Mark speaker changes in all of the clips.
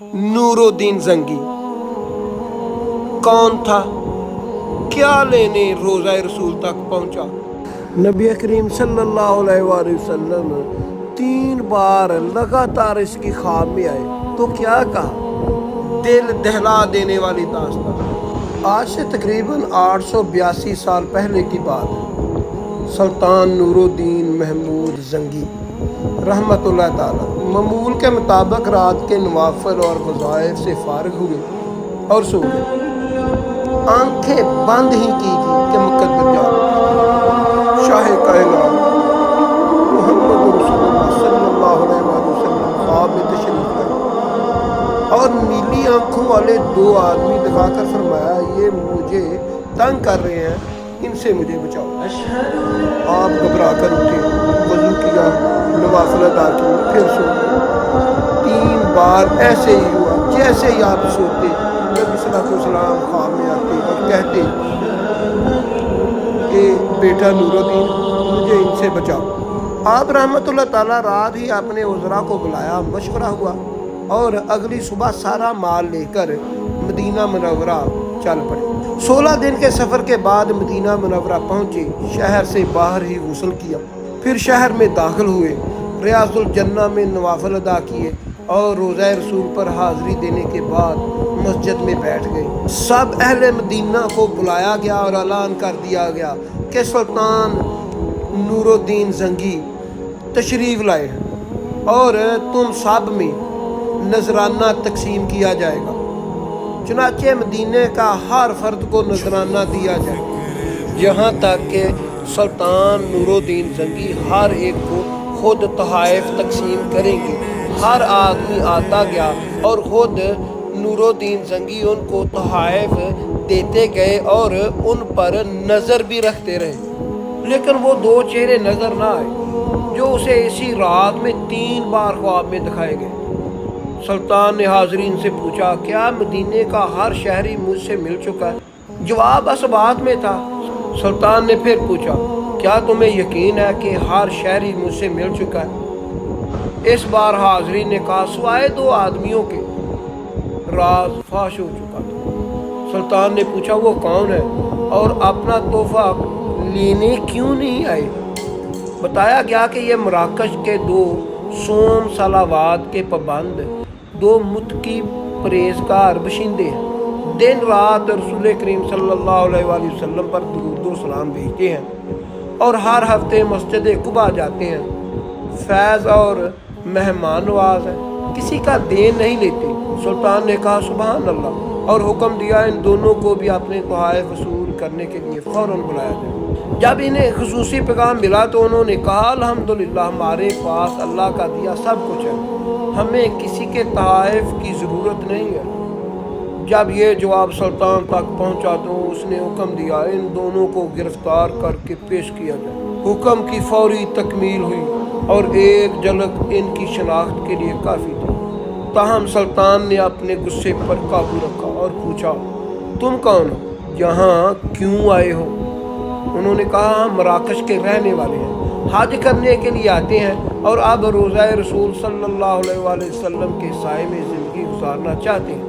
Speaker 1: नूरुद्दीन जंगी कौन था, क्या लेने रोज़ा रसूल तक पहुंचा। नबी करीम सल्लल्लाहु अलैहि वसल्लम 3 बार लगातार इसकी ख्वाब में आए तो क्या कहा, दिल दहला देने वाली दास्तान। आज से तकरीबन 882 साल पहले की बात है। सुल्तान नूरुद्दीन महमूद जंगी रहमतुल्लाह ताला मामूल के मुताबिक रात के नवाफिल और वज़ाइफ से फारिग हुए और सो गए। आंखें बंद ही की थी कि मुकद्दर जान शाह कायनात मोहम्मद रसूलुल्लाह सल्लल्लाहु अलैहि वसल्लम ख्वाब में तशरीफ लाए और नीली आंखों वाले 2 आदमी दिखाकर फरमाया, ये मुझे तंग कर रहे हैं, इनसे मुझे बचाओ। आप घबरा कर उठे, वजू किया, नवाफिल अदा किए, फिर सो गए। 3 बार ऐसे ही हुआ। जैसे ही आप सोते, नबी सल्लल्लाहु अलैहि वसल्लम ख्वाब में आते और कहते कि बेटा नूरुद्दीन, मुझे इनसे बचाओ। आप रहमतुल्लाह ताला रात ही अपने उज़रा को बुलाया, मशवरा हुआ और अगली सुबह सारा माल लेकर मदीना मुनव्वरा चल पड़े। 16 दिन के सफ़र के बाद मदीना मुनव्वरा पहुँचे। शहर से बाहर ही गुस्ल किया, फिर शहर में दाखिल हुए, रियाजुल जन्ना में नवाफिल अदा किए और रोज़ा रसूल पर हाज़री देने के बाद मस्जिद में बैठ गए। सब अहले मदीना को बुलाया गया और ऐलान कर दिया गया कि सुल्तान नूरुद्दीन जंगी तशरीफ़ लाए हैं और तुम सब में नजराना तकसीम किया जाएगा। चुनाचे मदीने का हर फर्द को नजराना दिया जाए, यहाँ तक कि सुल्तान नूरुद्दीन जंगी हर एक को खुद तोहफ़े तकसीम करेंगे। हर आदमी आता गया और खुद नूरुद्दीन जंगी उनको तोहफ़े देते गए और उन पर नज़र भी रखते रहे, लेकिन वो 2 चेहरे नज़र ना आए जो उसे इसी रात में 3 बार ख्वाब में दिखाए गए। सुल्तान ने हाज़रीन से पूछा, क्या मदीने का हर शहरी मुझसे मिल चुका है? जवाब इस बात में था। सुल्तान ने फिर पूछा, क्या तुम्हें यकीन है कि हर शहरी मुझसे मिल चुका है? इस बार हाज़रीन ने कहा, सिवाय 2 आदमियों के। राज फाश हो चुका था। सुल्तान ने पूछा, वो कौन है और अपना तोहफा लेने क्यों नहीं आए? बताया गया कि ये मराकश के 2 सोम सलावात के पाबंद, 2 मुत्की परहेज़गार बशिंदे हैं। दिन रात रसूल करीम सल्लल्लाहु अलैहि वसल्लम पर दुरूद व सलाम भेजते हैं और हर हफ्ते मस्जिद कुबा जाते हैं। फैज़ और मेहमान नवाज है, किसी का देन नहीं लेते। सुल्तान ने कहा, सुभान अल्लाह, और हुक्म दिया इन दोनों को भी अपने तोहफ़े वसूल करने के लिए फ़ौरन बुलाया जाए। जब इन्हें खुसूसी पैगाम मिला तो उन्होंने कहा, अल्हम्दुलिल्लाह, हमारे पास अल्लाह का दिया सब कुछ है, हमें किसी के तोहफ़े की ज़रूरत नहीं है। जब ये जवाब सुल्तान तक पहुंचा तो उसने हुक्म दिया, इन दोनों को गिरफ्तार करके पेश किया जाए। हुक्म की फौरी तकमील हुई और एक झलक इनकी शनाख्त के लिए काफ़ी थी। ताहम सुल्तान ने अपने गुस्से पर काबू रखा और पूछा, तुम कौन हो, यहाँ क्यों आए हो? उन्होंने कहा, हम मराकश के रहने वाले हैं, हज करने के लिए आते हैं और अब रोज़ा रसूल सल्लल्लाहु अलैहि वसल्लम के साए में ज़िंदगी गुजारना चाहते हैं।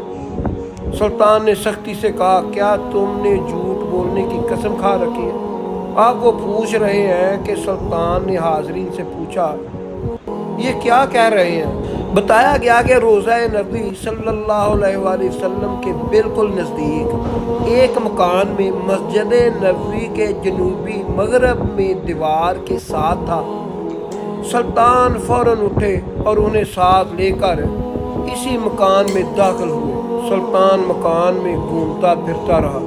Speaker 1: सुल्तान ने सख्ती से कहा, क्या तुमने झूठ बोलने की कसम खा रखी है? आप वो पूछ रहे हैं कि सुल्तान ने हाज़रीन से पूछा, ये क्या कह रहे हैं? बताया गया कि रोज़ा नबी सल्लल्लाहु अलैहि वसल्लम के बिल्कुल नज़दीक एक मकान में मस्जिद नबवी के जनूबी मगरब में दीवार के साथ था। सुल्तान फ़ौरन उठे और उन्हें साथ लेकर इसी मकान में दाखिल हुए। सुल्तान मकान में घूमता फिरता रहा।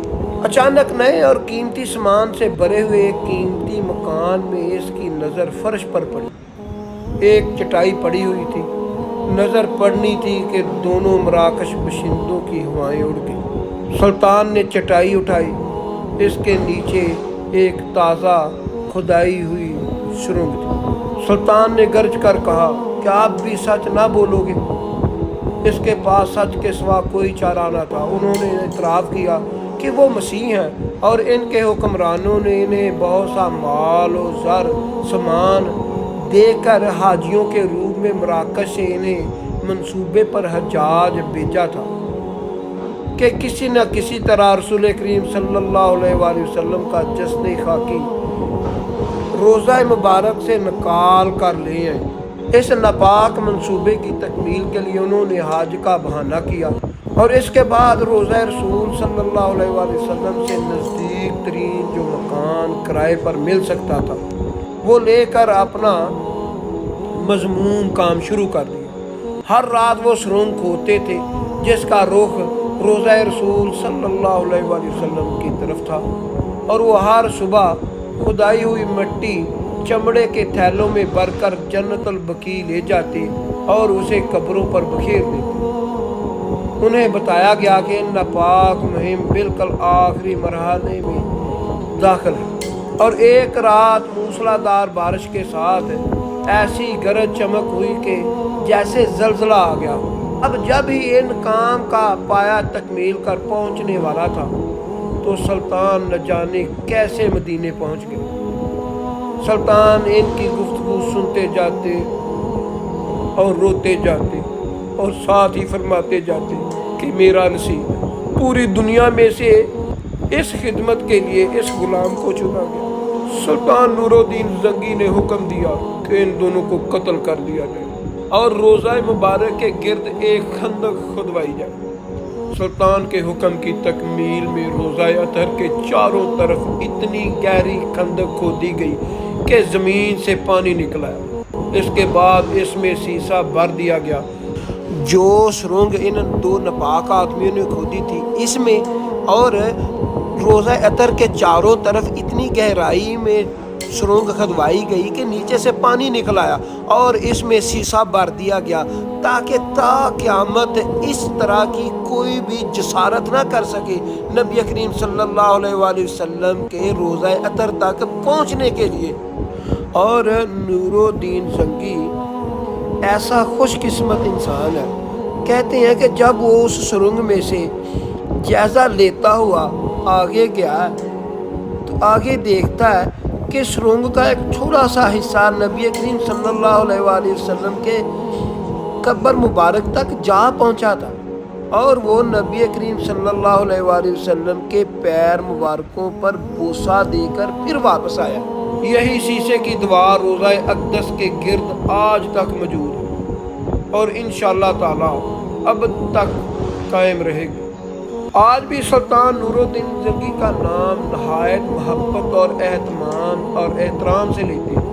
Speaker 1: अचानक नए और कीमती सामान से भरे हुए एक कीमती मकान में इसकी नज़र फर्श पर पड़ी। एक चटाई पड़ी हुई थी। नज़र पड़नी थी कि दोनों मराकश बशिंदों की हवाएं उड़ गई। सुल्तान ने चटाई उठाई, इसके नीचे एक ताज़ा खुदाई हुई सुरंग थी। सुल्तान ने गरज कर कहा, क्या आप भी सच ना बोलोगे? इसके पास सच के सिवा कोई चारा न था। उन्होंने इतराफ़ किया कि वो मसीह हैं और इनके हुक्मरानों ने इन्हें बहुत सा माल और ज़र सामान देकर हाजियों के रूप में मराकश से इन्हें منصوبے پر حجاج بھیجا تھا کہ کسی نہ کسی طرح رسول کریم صلی اللہ علیہ وآلہ وسلم کا جسد خاکی روزہ مبارک سے نکال کر لے آئے۔ اس ناپاک منصوبے کی تکمیل کے لیے انہوں نے حج کا بہانہ کیا اور اس کے بعد روزہ رسول صلی اللہ علیہ وآلہ وسلم سے نزدیک ترین جو مکان کرائے پر مل سکتا تھا وہ لے کر اپنا مذموم کام شروع کر دیا۔ ہر رات وہ سرنگ کھودتے تھے جس کا رخ روزہ رسول صلی اللہ علیہ وآلہ وسلم کی طرف تھا، اور وہ ہر صبح کھدائی ہوئی مٹی چمڑے کے تھیلوں میں بھر کر جنت البقیع لے جاتے اور اسے قبروں پر بکھیر دیتے۔ انہیں بتایا گیا کہ ان ناپاک مہم بالکل آخری مرحلے میں داخل ہے، اور ایک رات موسلادھار بارش کے ساتھ ایسی گرج چمک ہوئی کہ جیسے زلزلہ آ گیا۔ اب جب ہی ان کام کا پایا تکمیل کر پہنچنے والا تھا تو سلطان نہ جانے کیسے مدینے پہنچ گئے۔ سلطان ان کی گفتگو سنتے جاتے اور روتے جاتے اور ساتھ ہی فرماتے جاتے کہ میرا نصیب پوری دنیا میں سے اس خدمت کے لیے اس غلام کو چنا گیا۔ سلطان نور الدین زنگی نے حکم دیا کہ ان دونوں کو قتل کر دیا جائے اور روزہ مبارک کے گرد ایک خندق کھدوائی جائے۔ سلطان کے حکم کی تکمیل میں روزہ اطہر کے چاروں طرف اتنی گہری خندق کھودی گئی کہ زمین سے پانی نکل آیا۔ اس کے بعد اس میں سیسا بھر دیا گیا جو سرنگ ان دو ناپاک آدمیوں نے کھودی تھی اس میں، اور روزہ اطہر کے چاروں طرف اتنی گہرائی میں سرنگ کھدوائی گئی کہ نیچے سے پانی نکل آیا اور اس میں سیسا بھر دیا گیا تاکہ تا قیامت اس طرح کی کوئی بھی جسارت نہ کر سکے نبی کریم صلی اللہ علیہ وآلہ وسلم کے روزہ اطہر تک پہنچنے کے لیے۔ اور نور الدین زنگی ایسا خوش قسمت انسان ہے، کہتے ہیں کہ جب وہ اس سرنگ میں سے جائزہ لیتا ہوا آگے گیا تو آگے دیکھتا ہے کہ سرنگ کا ایک تھوڑا سا حصہ نبی کریم صلی اللہ علیہ وآلہ وسلم کے قبر مبارک تک جا پہنچا تھا، اور وہ نبی کریم صلی اللہ علیہ وآلہ وسلم کے پیر مبارکوں پر بوسہ دے کر پھر واپس آیا۔ یہی شیشے کی دیوار روزہ اقدس کے گرد آج تک موجود ہے اور انشاءاللہ تعالی اب تک قائم رہے گی۔ آج بھی سلطان نور الدین زنگی کا نام نہایت محبت اور اہتمام اور احترام سے لیتے ہیں۔